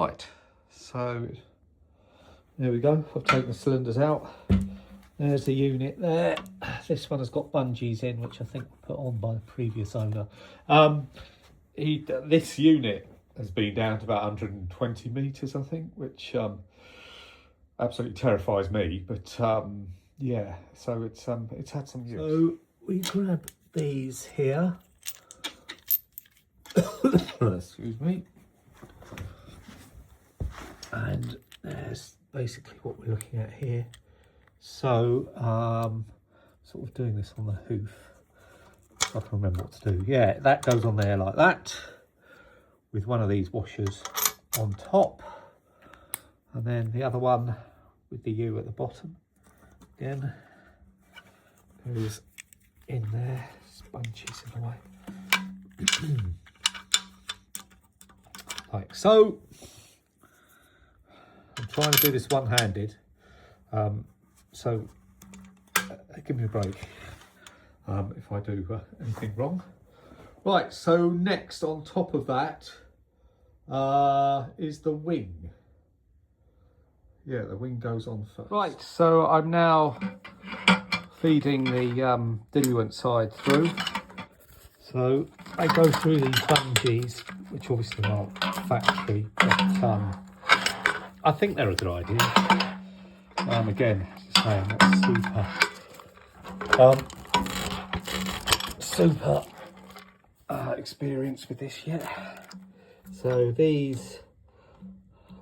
Right, so there we go. I've taken the cylinders out. There's the unit there. This one has got bungees in, which I think were put on by the previous owner. This unit has been down to about 120 metres, I think, which absolutely terrifies me. But yeah, so it's had some use. So we grab these here. Excuse me. And there's basically what we're looking at here. So sort of doing this on the hoof. I can remember what to do. Yeah, that goes on there like that, with one of these washers on top, and then the other one with the U at the bottom again goes in there. Bunches in the way. Like so. I'm trying to do this one-handed, so give me a break if I do anything wrong. Right, so next on top of that is the wing. Yeah, the wing goes on first. Right, so I'm now feeding the diluent side through. So they go through these bungees, which obviously aren't factory, but I think they're a good idea. Again, as I say, I'm not super experienced with this yet. So these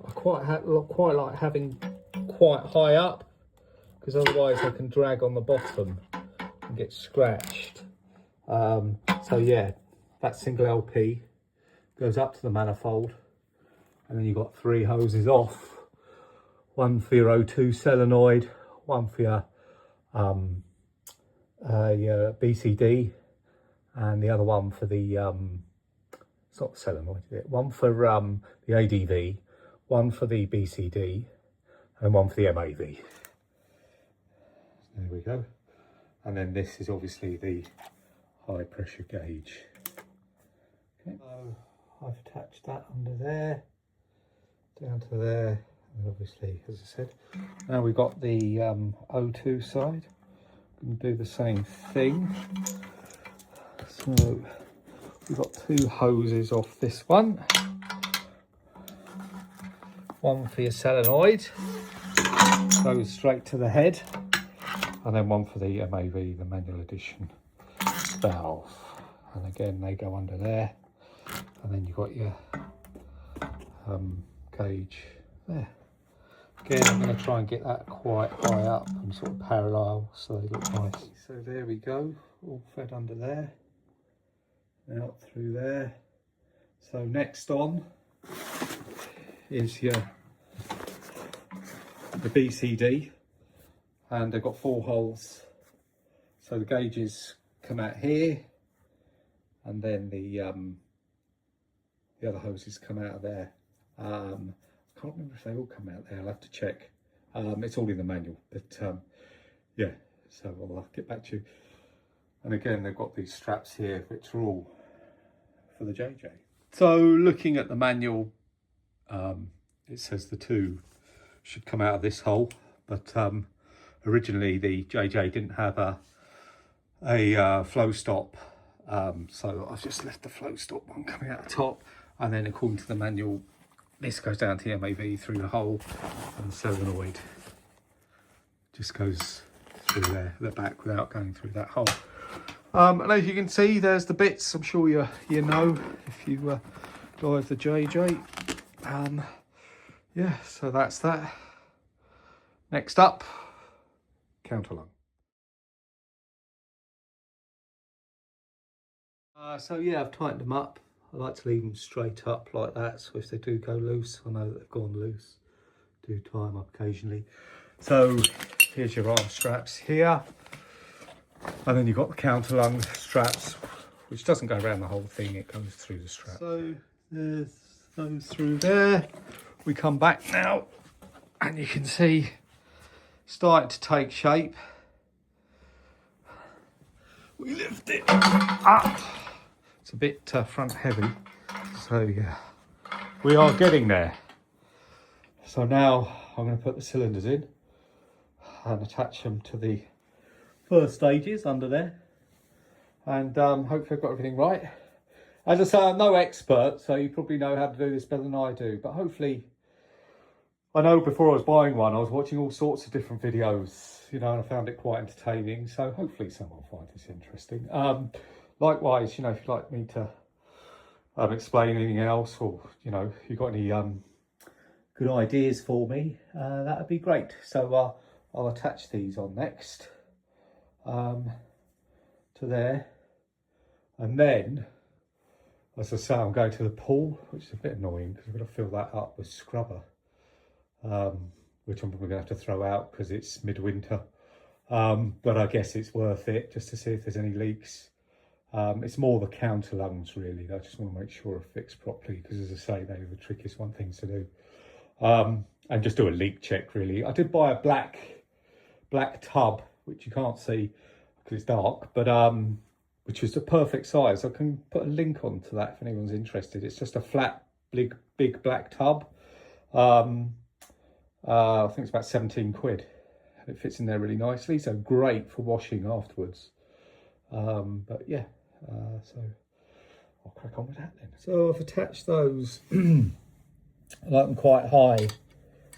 I quite like having quite high up, because otherwise they can drag on the bottom and get scratched. So yeah, that single LP goes up to the manifold, and then you've got 3 hoses off. One for your O2 solenoid, one for your BCD, and the other one for the, it's not the solenoid, is it? One for the ADV, one for the BCD, and one for the MAV. There we go. And then this is obviously the high pressure gauge. Okay. So I've attached that under there, down to there, and obviously, as I said, now we've got the O2 side. We can do the same thing. So we've got 2 hoses off this one. One for your solenoid, goes straight to the head, and then one for the MAV, the manual edition valve. And again, they go under there, and then you've got your gauge there. Again, I'm going to try and get that quite high up and sort of parallel so they look nice. So there we go, all fed under there, out through there. So next on is the BCD, and they've got 4 holes. So the gauges come out here, and then the other hoses come out of there. I can't remember if they all come out there. I'll have to check. It's all in the manual, but yeah. So I'll get back to you. And again, they've got these straps here, which are all for the JJ. So looking at the manual, it says the 2 should come out of this hole, but originally the JJ didn't have a flow stop, so I've just left the flow stop one coming out the top, and then according to the manual, this goes down to the MAV through the hole, and the solenoid just goes through there at the back without going through that hole. And as you can see, there's the bits. I'm sure you know if you drive the JJ. Yeah, so that's that. Next up, counterlung. So yeah, I've tightened them up. I like to leave them straight up like that, so if they do go loose, I know that they've gone loose. Do tie them up occasionally. So here's your arm straps here, and then you've got the counterlung straps, which doesn't go around the whole thing, it goes through the strap. So there's those through there. We come back now, and you can see starting to take shape. We lift it up. It's a bit front heavy, so yeah, we are getting there. So now I'm going to put the cylinders in and attach them to the first stages under there, and hopefully I've got everything right. As I say, I'm no expert, so you probably know how to do this better than I do, but hopefully, I know before I was buying one, I was watching all sorts of different videos, you know, and I found it quite entertaining, so hopefully someone will find this interesting. Likewise, you know, if you'd like me to explain anything else, or, you know, if you've got any good ideas for me, that would be great. So I'll attach these on next to there, and then, as I say, I'm going to the pool, which is a bit annoying because I've got to fill that up with scrubber, which I'm probably going to have to throw out because it's midwinter, but I guess it's worth it just to see if there's any leaks. It's more the counter lungs really. I just want to make sure they're fixed properly because, as I say, they're the trickiest things to do. And just do a leak check really. I did buy a black tub, which you can't see because it's dark, but which is the perfect size. I can put a link onto that if anyone's interested. It's just a flat, big black tub. I think it's about 17 quid. And it fits in there really nicely, so great for washing afterwards. But yeah, so I'll crack on with that then. So I've attached those. I like them quite high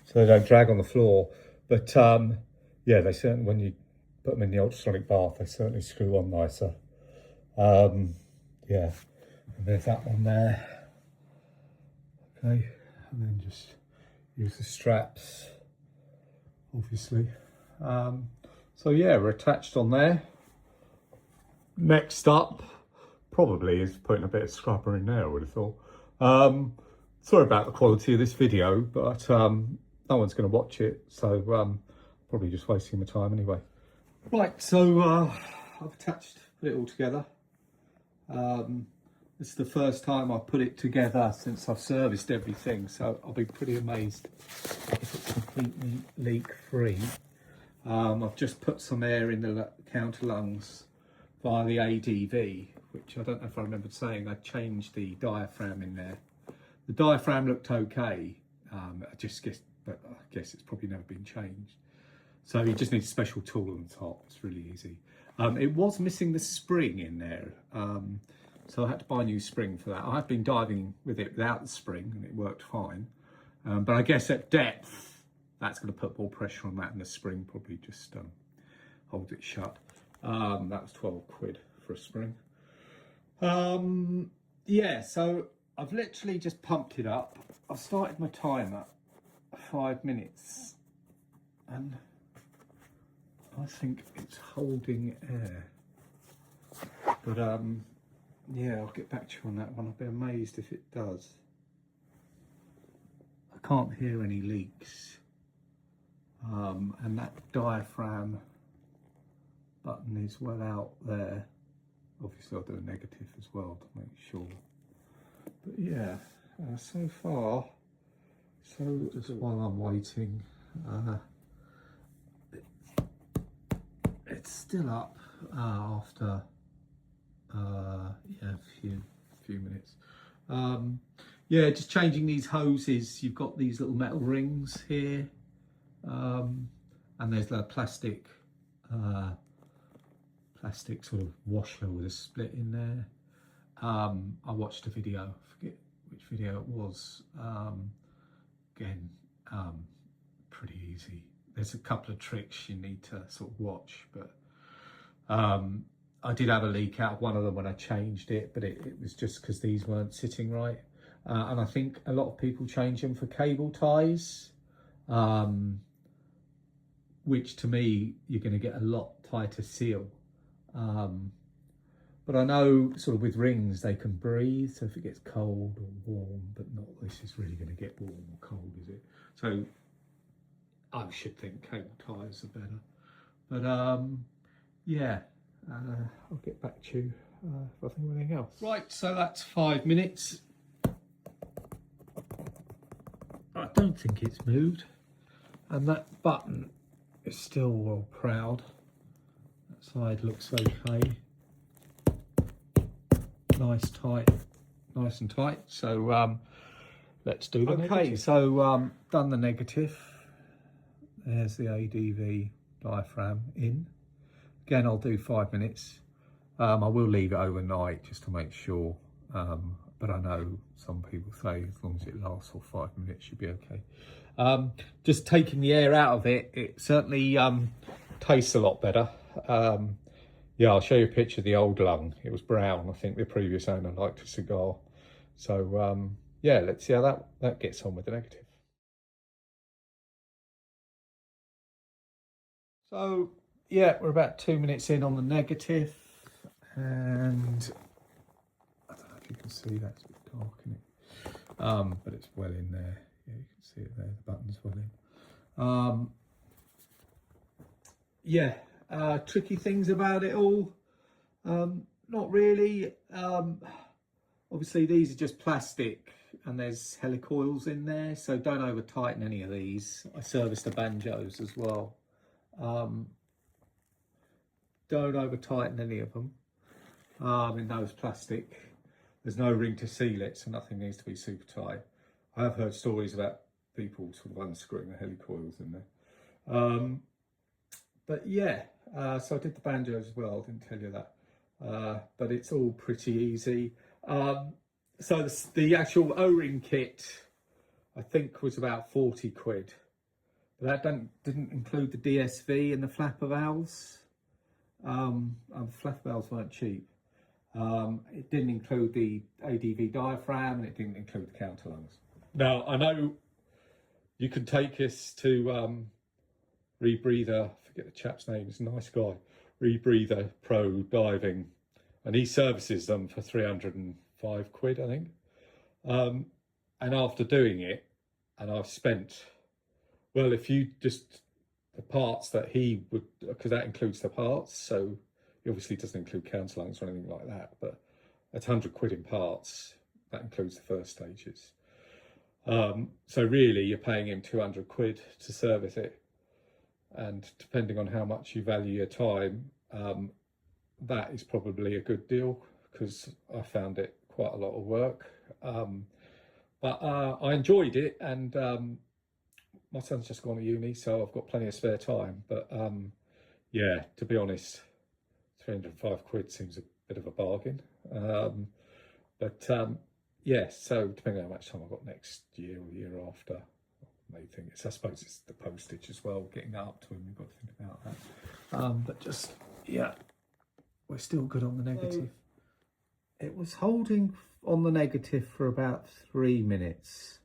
so they don't drag on the floor, but yeah, they certainly, when you put them in the ultrasonic bath, they certainly screw on nicer. Yeah, and there's that one there. Okay, and then just use the straps, obviously. So yeah, we're attached on there. Next up probably is putting a bit of scrubber in there, I would have thought. Sorry about the quality of this video, but no one's going to watch it, so probably just wasting my time anyway. Right, so I've attached, put it all together. This is the first time I've put it together since I've serviced everything, so I'll be pretty amazed if it's completely leak-free. I've just put some air in the counter lungs via the ADV, which I don't know if I remembered saying. I changed the diaphragm in there. The diaphragm looked okay. I guess it's probably never been changed. So you just need a special tool on the top. It's really easy. It was missing the spring in there, so I had to buy a new spring for that. I've been diving with it without the spring and it worked fine. But I guess at depth, that's going to put more pressure on that, and the spring probably just holds it shut. That was 12 quid for a spring. Yeah, so I've literally just pumped it up. I've started my timer at 5 minutes and I think it's holding air. But yeah, I'll get back to you on that one. I'll be amazed if it does. I can't hear any leaks. And that diaphragm button is well out there. Obviously I'll do a negative as well to make sure. But yeah, so far, so just while I'm waiting, it's still up after yeah, a few minutes. Yeah, just changing these hoses. You've got these little metal rings here, and there's the plastic sort of washer with a split in there. I watched a video, I forget which video it was. Again, pretty easy. There's a couple of tricks you need to sort of watch, but I did have a leak out of one of them when I changed it, but it was just because these weren't sitting right. And I think a lot of people change them for cable ties, which to me, you're going to get a lot tighter seal. But I know sort of with rings, they can breathe. So if it gets cold or warm, but not this is really going to get warm or cold, is it? So I should think cable ties are better. But yeah, I'll get back to you if I think of anything else. Right, so that's 5 minutes. I don't think it's moved. And that button is still well proud. That side looks okay. Nice and tight. So let's do the negative. Okay, so done the negative. There's the ADV diaphragm in. Again, I'll do 5 minutes. I will leave it overnight just to make sure, but I know some people say as long as it lasts for 5 minutes, you'll be okay. Just taking the air out of it, it certainly tastes a lot better. Yeah, I'll show you a picture of the old lung. It was brown. I think the previous owner liked a cigar. So yeah, let's see how that gets on with the negative. So yeah, we're about 2 minutes in on the negative, and I don't know if you can see that, it's a bit dark in it, but it's well in there. Yeah, you can see it there, the button's well in. Yeah, tricky things about it all, not really. Obviously these are just plastic and there's helicoils in there, so don't over tighten any of these. I service the banjos as well. Don't over tighten any of them. In those plastic, there's no ring to seal it, so nothing needs to be super tight. I have heard stories about people sort of unscrewing the helicoils in there. But yeah, so I did the banjos as well, didn't tell you that. But it's all pretty easy. So the actual O-ring kit, I think, was about 40 quid. But that didn't include the DSV and the flapper valves. The flapper valves weren't cheap. It didn't include the ADV diaphragm, and it didn't include the counter lungs. Now, I know you can take us to Rebreather, I forget the chap's name, he's a nice guy, Rebreather Pro Diving, and he services them for 305 quid, I think. And after doing it, and I've spent, well, if you just, the parts that he would, because that includes the parts, so he obviously doesn't include counter lungs or anything like that, but that's 100 quid in parts, that includes the first stages. So really you're paying him 200 quid to service it, and depending on how much you value your time, that is probably a good deal, because I found it quite a lot of work. But I enjoyed it, and my son's just gone to uni, so I've got plenty of spare time. But yeah, to be honest, 305 quid seems a bit of a bargain. Yeah, so depending on how much time I've got next year or the year after, I may think I suppose it's the postage as well, getting that up to him, you've got to think about that. But just, yeah, we're still good on the negative. It was holding on the negative for about 3 minutes.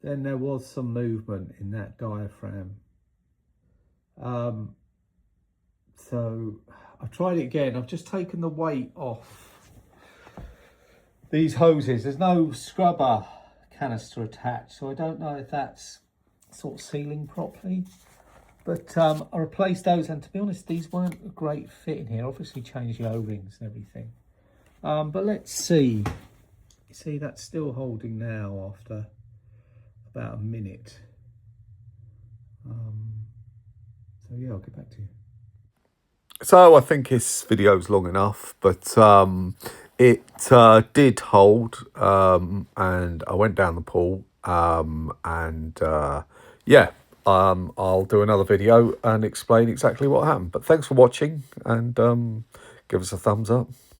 Then there was some movement in that diaphragm. So I tried it again. I've just taken the weight off these hoses. There's no scrubber canister attached, so I don't know if that's sort of sealing properly. But I replaced those, and to be honest, these weren't a great fit in here. Obviously changed the O-rings and everything. But let's see. You see, that's still holding now after about a minute. So yeah, I'll get back to you. So I think this video's long enough, but it did hold, and I went down the pool, yeah, I'll do another video and explain exactly what happened. But thanks for watching, and give us a thumbs up.